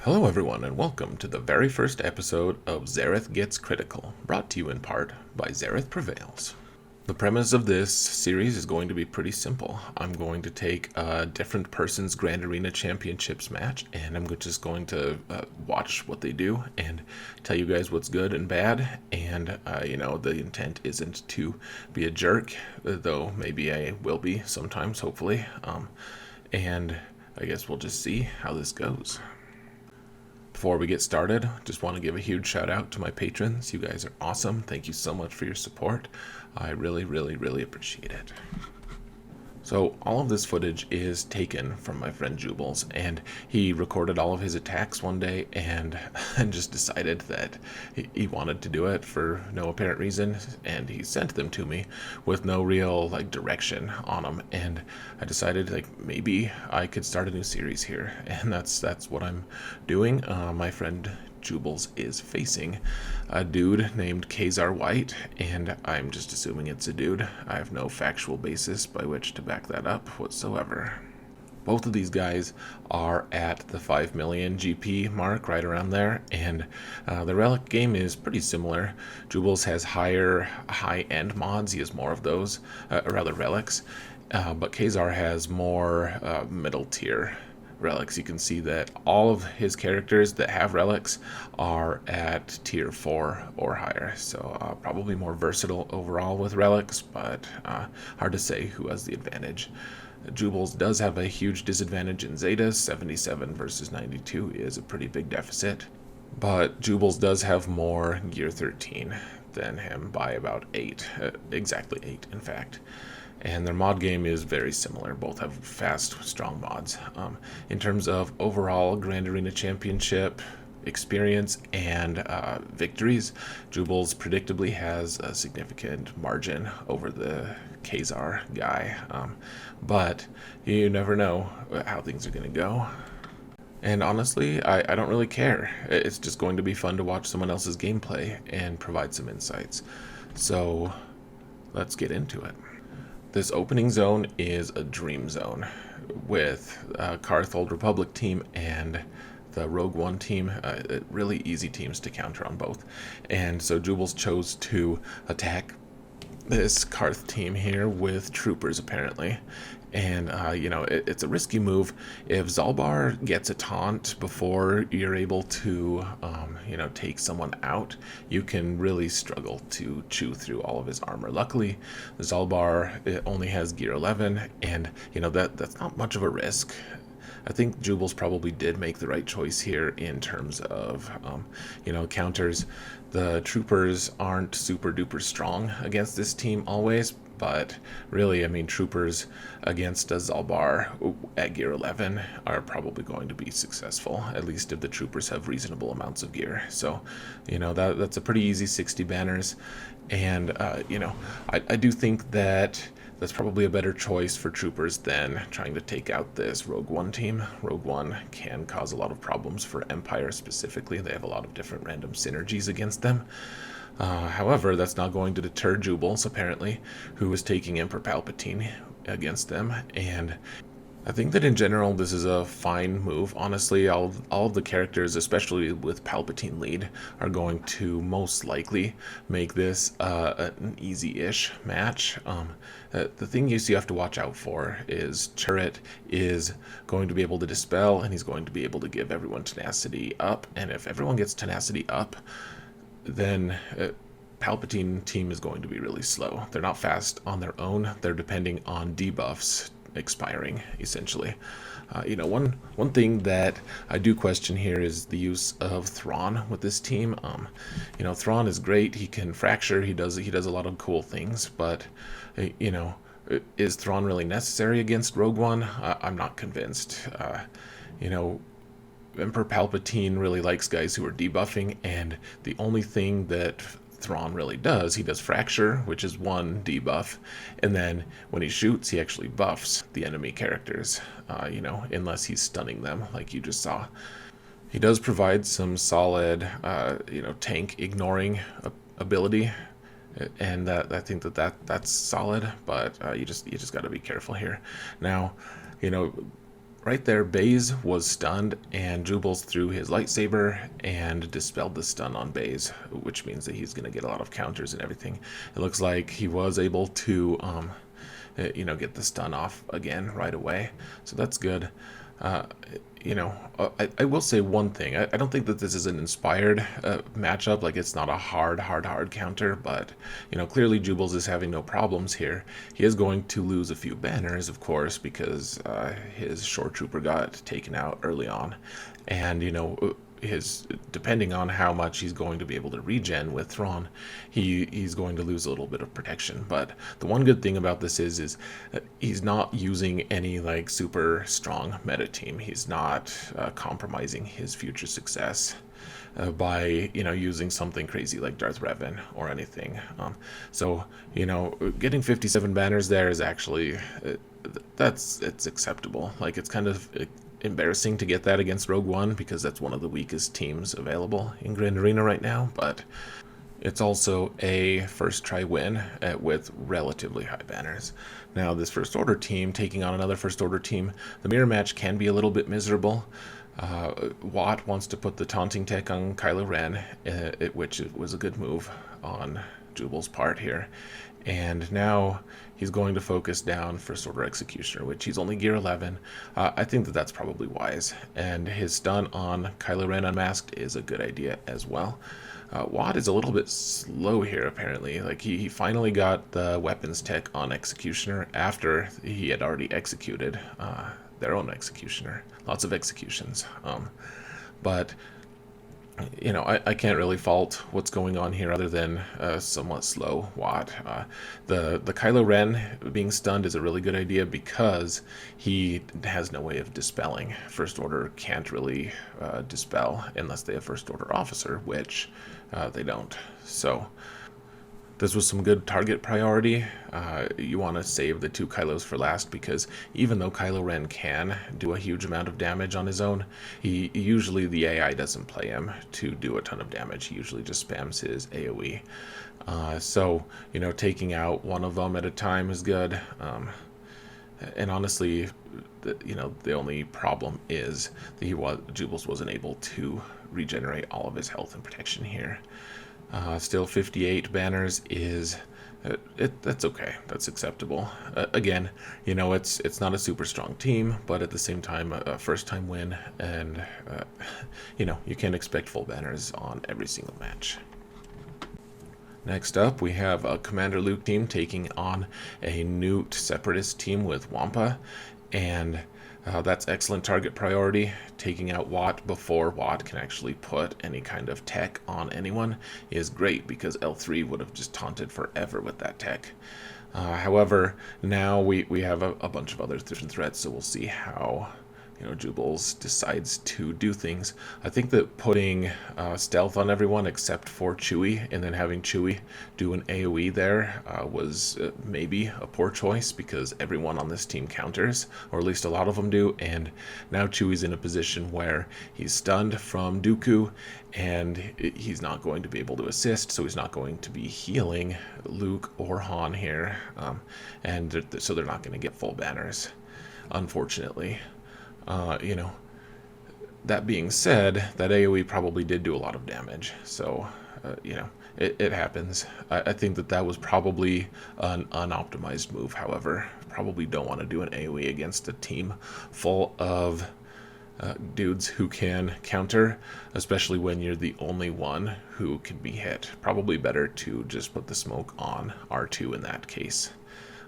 Hello everyone and welcome to the very first episode of Xaereth Gets Critical, brought to you in part by Xaereth Prevails. The premise of this series is going to be pretty simple. I'm going to take a different person's Grand Arena Championships match and I'm just going to watch what they do and tell you guys what's good and bad. And, the intent isn't to be a jerk, though maybe I will be sometimes, hopefully. And I guess we'll just see how this goes. Before we get started, just want to give a huge shout out to my patrons. You guys are awesome. Thank you so much for your support. I really appreciate it. So all of this footage is taken from my friend Juubles, and he recorded all of his attacks one day and just decided that he wanted to do it for no apparent reason, and he sent them to me with no real direction on them, and I decided maybe I could start a new series here, and that's what I'm doing. My friend Juubles is facing a dude named Kazar White, and I'm just assuming it's a dude. I have no factual basis by which to back that up whatsoever. Both of these guys are at the 5 million GP mark, right around there, and the relic game is pretty similar. Juubles has high-end mods. He has more of those, relics, but Kazar has more middle-tier relics. You can see that all of his characters that have relics are at tier 4 or higher, so probably more versatile overall with relics, but hard to say who has the advantage. Juubles does have a huge disadvantage in Zetas. 77 versus 92 is a pretty big deficit, but Juubles does have more gear 13 than him by about 8, exactly 8 in fact. And their mod game is very similar. Both have fast, strong mods. In terms of overall Grand Arena Championship experience and victories, Juubles predictably has a significant margin over the Kazar guy. But you never know how things are going to go. And honestly, I don't really care. It's just going to be fun to watch someone else's gameplay and provide some insights. So let's get into it. This opening zone is a dream zone with Karth Old Republic team and the Rogue One team, really easy teams to counter on both. And so Juubles chose to attack this Karth team here with troopers apparently. And, it's a risky move. If Zalbar gets a taunt before you're able to, take someone out, you can really struggle to chew through all of his armor. Luckily, Zalbar only has gear 11, and, that's not much of a risk. I think Juubles probably did make the right choice here in terms of, counters. The troopers aren't super duper strong against this team always, but really, troopers against a Zalbar at gear 11 are probably going to be successful, at least if the troopers have reasonable amounts of gear. So, that's a pretty easy 60 banners, and, I do think that that's probably a better choice for troopers than trying to take out this Rogue One team. Rogue One can cause a lot of problems for Empire specifically. They have a lot of different random synergies against them. However, that's not going to deter Juubles, apparently, who is taking Emperor Palpatine against them, and I think that in general this is a fine move. Honestly, all of the characters, especially with Palpatine lead, are going to most likely make this an easy-ish match. The thing you have to watch out for is Xaereth is going to be able to dispel, and he's going to be able to give everyone tenacity up, and if everyone gets tenacity up, then Palpatine team is going to be really slow. They're not fast on their own. They're depending on debuffs expiring, essentially. One thing that I do question here is the use of Thrawn with this team. Thrawn is great. He can fracture. He does a lot of cool things, but is Thrawn really necessary against Rogue One? I'm not convinced. Emperor Palpatine really likes guys who are debuffing, and the only thing that Thrawn really does, he does fracture, which is one debuff, and then when he shoots, he actually buffs the enemy characters, unless he's stunning them, like you just saw. He does provide some solid, tank ignoring ability, and I think that's solid, but you just got to be careful here. Now, right there, Baze was stunned, and Juubles threw his lightsaber and dispelled the stun on Baze, which means that he's going to get a lot of counters and everything. It looks like he was able to, get the stun off again right away, so that's good. I will say one thing. I don't think that this is an inspired matchup. Like, it's not a hard counter, but, clearly Juubles is having no problems here. He is going to lose a few banners, of course, because his shore trooper got taken out early on. And, depending on how much he's going to be able to regen with Thrawn, he's going to lose a little bit of protection. But the one good thing about this is he's not using any like super strong meta team. He's not compromising his future success by using something crazy like Darth Revan or anything. Getting 57 banners there is actually it's acceptable. Like, it's kind of embarrassing to get that against Rogue One because that's one of the weakest teams available in Grand Arena right now, but it's also a first try win with relatively high banners. Now, this First Order team taking on another First Order team, the mirror match can be a little bit miserable. Watt wants to put the taunting tech on Kylo Ren, which was a good move on Juubles' part here. And now he's going to focus down First Order Executioner, which he's only gear 11. I think that that's probably wise. And his stun on Kylo Ren Unmasked is a good idea as well. Watt is a little bit slow here, apparently. Like, he finally got the weapons tech on Executioner after he had already executed their own Executioner. Lots of executions. But I can't really fault what's going on here other than somewhat slow Watt. The Kylo Ren being stunned is a really good idea because he has no way of dispelling. First Order can't really dispel unless they have First Order Officer, which they don't. So this was some good target priority. You want to save the two Kylos for last because even though Kylo Ren can do a huge amount of damage on his own, usually the AI doesn't play him to do a ton of damage. He usually just spams his AoE. Taking out one of them at a time is good. And honestly, the only problem is that Juubles wasn't able to regenerate all of his health and protection here. Still 58 banners is that's okay. That's acceptable. Again, it's not a super strong team, but at the same time, a first time win, and you can't expect full banners on every single match. Next up, we have a Commander Luke team taking on a Newt Separatist team with Wampa, and that's excellent target priority. Taking out Watt before Watt can actually put any kind of tech on anyone is great because L3 would have just taunted forever with that tech. However, now we have a bunch of other threats, so we'll see how Juubles decides to do things. I think that putting stealth on everyone except for Chewie and then having Chewie do an AoE there was maybe a poor choice because everyone on this team counters, or at least a lot of them do, and now Chewie's in a position where he's stunned from Dooku and he's not going to be able to assist, so he's not going to be healing Luke or Han here, so they're not going to get full banners, unfortunately. That being said, that AoE probably did do a lot of damage, so it happens. I think that was probably an unoptimized move. However, probably don't want to do an AoE against a team full of dudes who can counter, especially when you're the only one who can be hit. Probably better to just put the smoke on R2 in that case.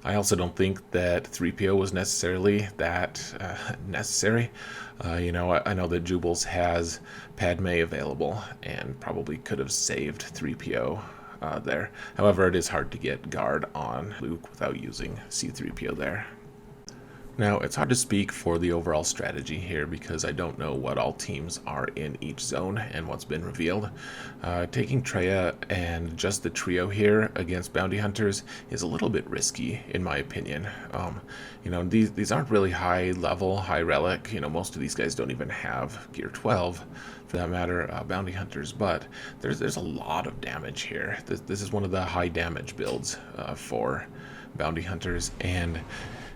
I also don't think that 3PO was necessarily that necessary. I know that Juubles has Padme available and probably could have saved 3PO there. However, it is hard to get guard on Luke without using C-3PO there. Now, it's hard to speak for the overall strategy here because I don't know what all teams are in each zone and what's been revealed. Taking Traya and just the trio here against bounty hunters is a little bit risky, in my opinion. These aren't really high level, high relic. Most of these guys don't even have gear 12, for that matter, bounty hunters. But there's a lot of damage here. This is one of the high damage builds for bounty hunters, and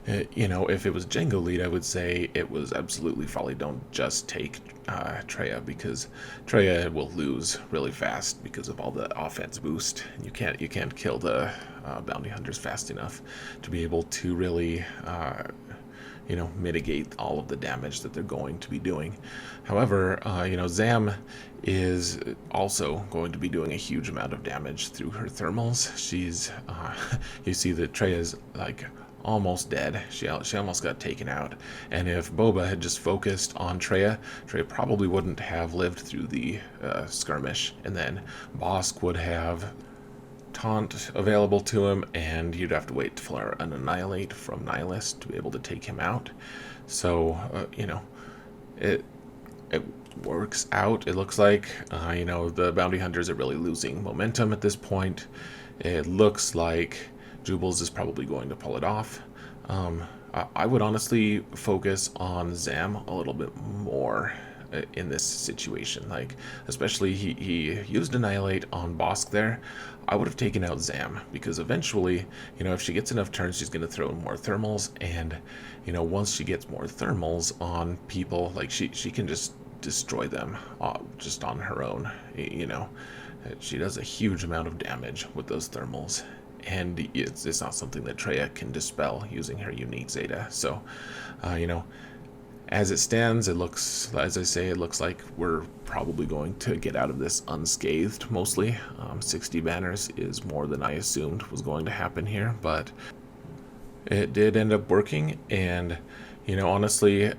If it was Django lead, I would say it was absolutely folly. Don't just take Traya, because Traya will lose really fast because of all the offense boost. You can't kill the bounty hunters fast enough to be able to really mitigate all of the damage that they're going to be doing. However, Zam is also going to be doing a huge amount of damage through her thermals. She's, you see that Treya's like almost dead. She almost got taken out. And if Boba had just focused on Treya probably wouldn't have lived through the skirmish. And then Bosk would have taunt available to him, and you'd have to wait for an annihilate from Nihilist to be able to take him out. So, it works out. It looks like, the bounty hunters are really losing momentum at this point. It looks like Juubles is probably going to pull it off. I would honestly focus on Zam a little bit more in this situation. Like, especially he used Annihilate on Bosk there. I would have taken out Zam, because eventually, if she gets enough turns, she's going to throw in more thermals, and, once she gets more thermals on people, like, she can just destroy them just on her own. She does a huge amount of damage with those thermals, and it's not something that Traya can dispel using her unique Zeta. So, as it stands, it looks like we're probably going to get out of this unscathed, mostly. 60 banners is more than I assumed was going to happen here, but it did end up working, and, honestly,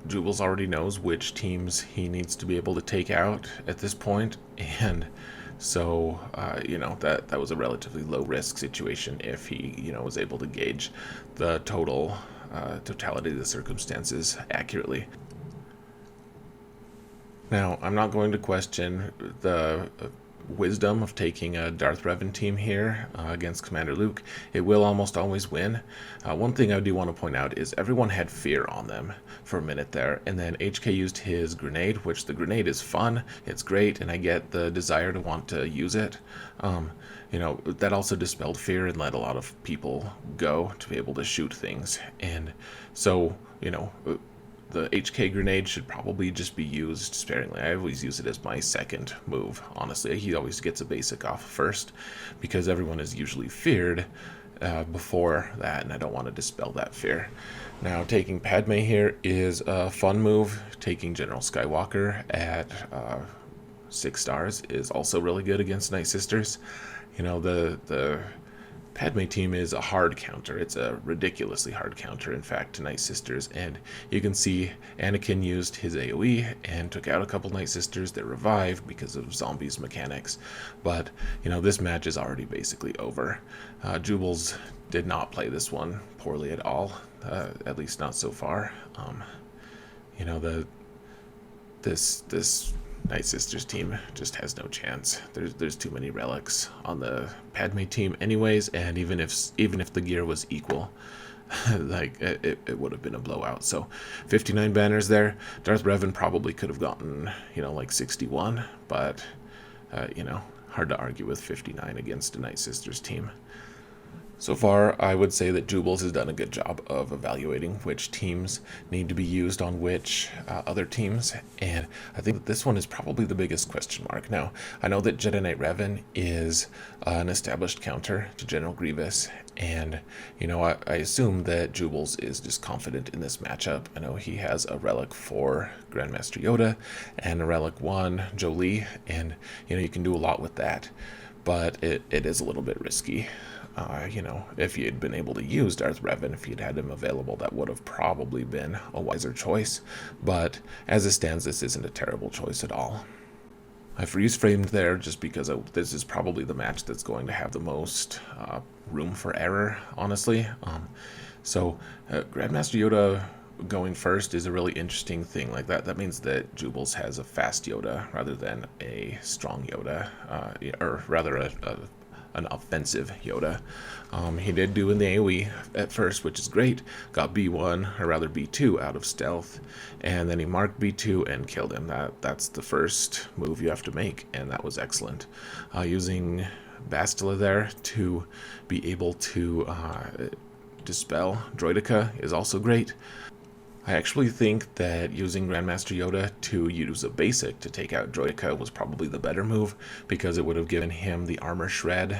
Juubles already knows which teams he needs to be able to take out at this point, and so, that was a relatively low-risk situation if he, was able to gauge the totality of the circumstances accurately. Now, I'm not going to question the wisdom of taking a Darth Revan team here against Commander Luke. It will almost always win. One thing I do want to point out is everyone had fear on them for a minute there, and then HK used his grenade, which the grenade is fun, it's great, and I get the desire to want to use it. That also dispelled fear and let a lot of people go to be able to shoot things. And so, the HK grenade should probably just be used sparingly. I always use it as my second move, honestly. He always gets a basic off first, because everyone is usually feared before that, and I don't want to dispel that fear. Now, taking Padme here is a fun move. Taking General Skywalker at 6 stars is also really good against Night Sisters. The Padme team is a hard counter. It's a ridiculously hard counter, in fact, to Night Sisters. And you can see Anakin used his AoE and took out a couple Night Sisters that revived because of zombies mechanics. But, this match is already basically over. Juubles did not play this one poorly at all, at least not so far. This Night Sisters team just has no chance. There's too many relics on the Padme team anyways, and even if the gear was equal, like it would have been a blowout. So 59 banners there. Darth Revan probably could have gotten, like 61, but hard to argue with 59 against a Night Sisters team. So far, I would say that Juubles has done a good job of evaluating which teams need to be used on which other teams, and I think that this one is probably the biggest question mark. Now, I know that Jedi Knight Revan is an established counter to General Grievous, and, I assume that Juubles is just confident in this matchup. I know he has a Relic 4 Grandmaster Yoda and a Relic 1 Jolee, and, you can do a lot with that, but it is a little bit risky. If he had been able to use Darth Revan, if he'd had him available, that would have probably been a wiser choice. But as it stands, this isn't a terrible choice at all. I freeze framed there just because this is probably the match that's going to have the most room for error, honestly. Grandmaster Yoda going first is a really interesting thing. Like that means that Juubles has a fast Yoda rather than a strong Yoda, or rather an offensive Yoda. He did do in the AoE at first, which is great. Got B1, or rather B2, out of stealth, and then he marked B2 and killed him. That's the first move you have to make, and that was excellent. Using Bastila there to be able to Dispel Droidica is also great. I actually think that using Grandmaster Yoda to use a basic to take out Droidica was probably the better move, because it would have given him the armor shred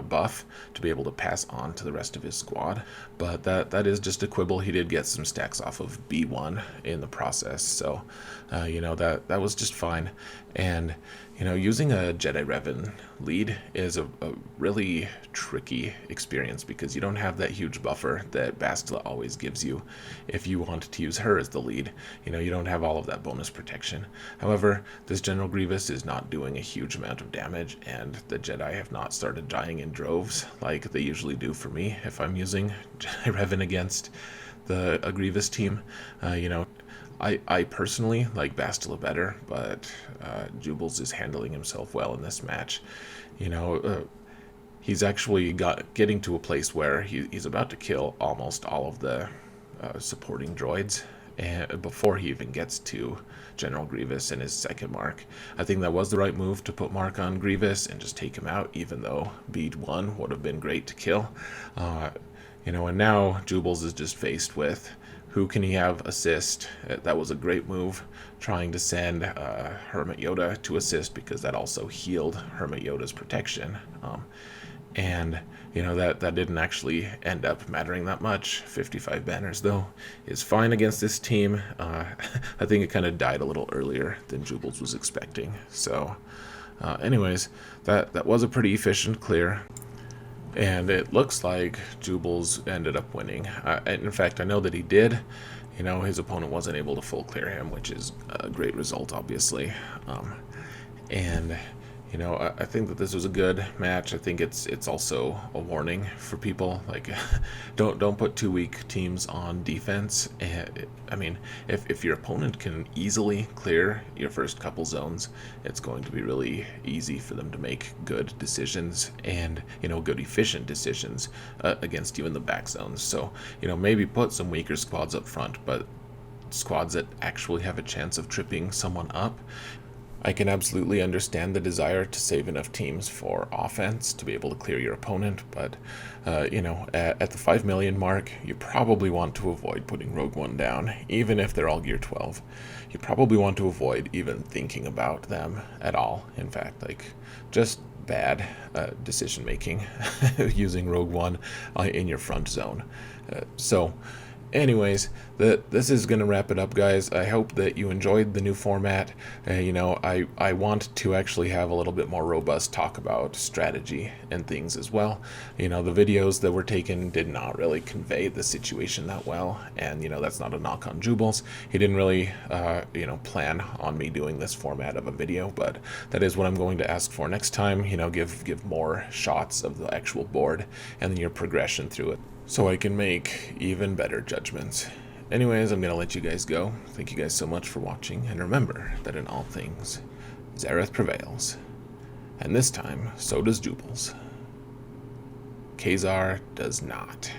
buff to be able to pass on to the rest of his squad. But that is just a quibble. He did get some stacks off of B1 in the process, so that was just fine. And using a Jedi Revan lead is a really tricky experience, because you don't have that huge buffer that Bastila always gives you if you want to use her as the lead. You don't have all of that bonus protection. However, this General Grievous is not doing a huge amount of damage, and the Jedi have not started dying in droves like they usually do for me if I'm using Jedi Revan against a Grievous team. I personally like Bastila better, but Juubles is handling himself well in this match. He's actually getting to a place where he's about to kill almost all of the supporting droids and before he even gets to General Grievous and his second mark. I think that was the right move to put mark on Grievous and just take him out, even though bead 1 would have been great to kill. And now Juubles is just faced with who can he have assist. That was a great move, trying to send Hermit Yoda to assist, because that also healed Hermit Yoda's protection. That didn't actually end up mattering that much. 55 banners, though, is fine against this team. I think it kind of died a little earlier than Juubles was expecting. So, anyways, that was a pretty efficient clear. And it looks like Juubles ended up winning. In fact, I know that he did. His opponent wasn't able to full clear him, which is a great result, obviously. I think that this was a good match. I think it's also a warning for people. Like, don't put 2 weak teams on defense. If your opponent can easily clear your first couple zones, it's going to be really easy for them to make good decisions and good efficient decisions against you in the back zones. So maybe put some weaker squads up front, but squads that actually have a chance of tripping someone up. I can absolutely understand the desire to save enough teams for offense to be able to clear your opponent, but at the 5 million mark, you probably want to avoid putting Rogue One down, even if they're all Gear 12. You probably want to avoid even thinking about them at all. In fact, just bad decision making using Rogue One in your front zone. Anyways, this is going to wrap it up, guys. I hope that you enjoyed the new format. I want to actually have a little bit more robust talk about strategy and things as well. The videos that were taken did not really convey the situation that well, and that's not a knock on Juubles. He didn't really plan on me doing this format of a video, but that is what I'm going to ask for next time. Give more shots of the actual board and then your progression through it, so I can make even better judgments. Anyways, I'm going to let you guys go. Thank you guys so much for watching, and remember that in all things, Xaereth prevails. And this time, so does Juubles. Kazar does not.